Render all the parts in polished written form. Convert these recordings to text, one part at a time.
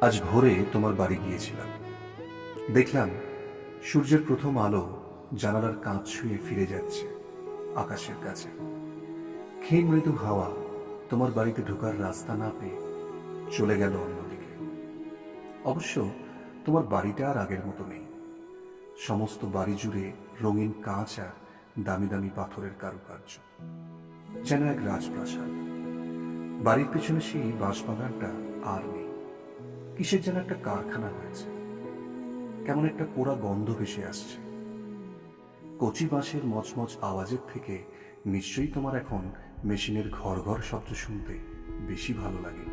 আজ ভোরে তোমার বাড়ি গিয়েছিলাম। দেখলাম সূর্যের প্রথম আলো জানালার কাঁচ ছুঁয়ে ফিরে যাচ্ছে আকাশের কাছে। ক্ষীণ মৃদু হাওয়া তোমার বাড়িতে ঢোকার রাস্তা না পেয়ে চলে গেল অন্যদিকে। অবশ্য তোমার বাড়িটা আর আগের মতো নেই। সমস্ত বাড়ি জুড়ে রঙিন কাঁচ আর দামি দামি পাথরের কারুকার্য, যেন এক রাজপ্রাসাদ। বাড়ির পেছনে সেই বাঁশবাগানটা আর নেই। কিসের যেন একটা কারখানা হয়েছে। কেমন একটা পোড়া গন্ধ ভেসে আসছে। কচি বাঁশের মচমচ আওয়াজের থেকে নিশ্চয়ই তোমার এখন মেশিনের ঘর ঘর শব্দ শুনতে বেশি ভালো লাগে।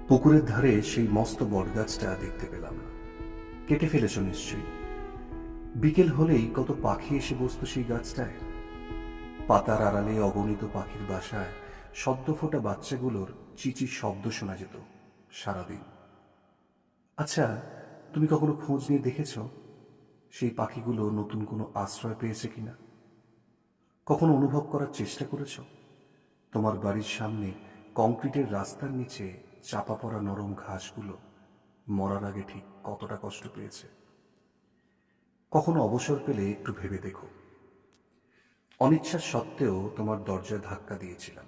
পুকুরের ধারে সেই মস্ত বটগাছটা দেখতে পেলাম না। কেটে ফেলেছ নিশ্চয়ই। বিকেল হলেই কত পাখি এসে বসতো সেই গাছটায়। পাতার আড়ালে অগণিত পাখির বাসায় সদ্য ফোটা বাচ্চাগুলোর চিচির শব্দ শোনা যেত সারাদিন। আচ্ছা, তুমি কখনো খোঁজ নিয়ে দেখেছ সেই পাখিগুলো নতুন কোনো আশ্রয় পেয়েছে কিনা? কখনো অনুভব করার চেষ্টা করেছ তোমার বাড়ির সামনে কংক্রিটের রাস্তার নিচে চাপা পড়া নরম ঘাসগুলো মরার আগে ঠিক কতটা কষ্ট পেয়েছে? কখনো অবসর পেলে একটু ভেবে দেখো। অনিচ্ছা সত্ত্বেও তোমার দরজায় ধাক্কা দিয়েছিলাম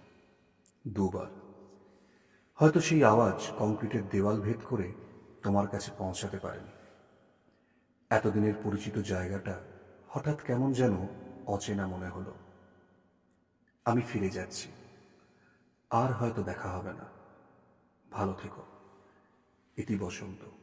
দুবার। হয়তো সেই আওয়াজ কংক্রিটের দেওয়াল ভেদ করে তোমার কাছে পৌঁছাতে পারেনি। এতদিনের পরিচিত জায়গাটা হঠাৎ কেমন যেন অচেনা মনে হলো। আমি ফিরে যাচ্ছি, আর হয়তো দেখা হবে না। ভালো থেকো। ইতি বসন্ত।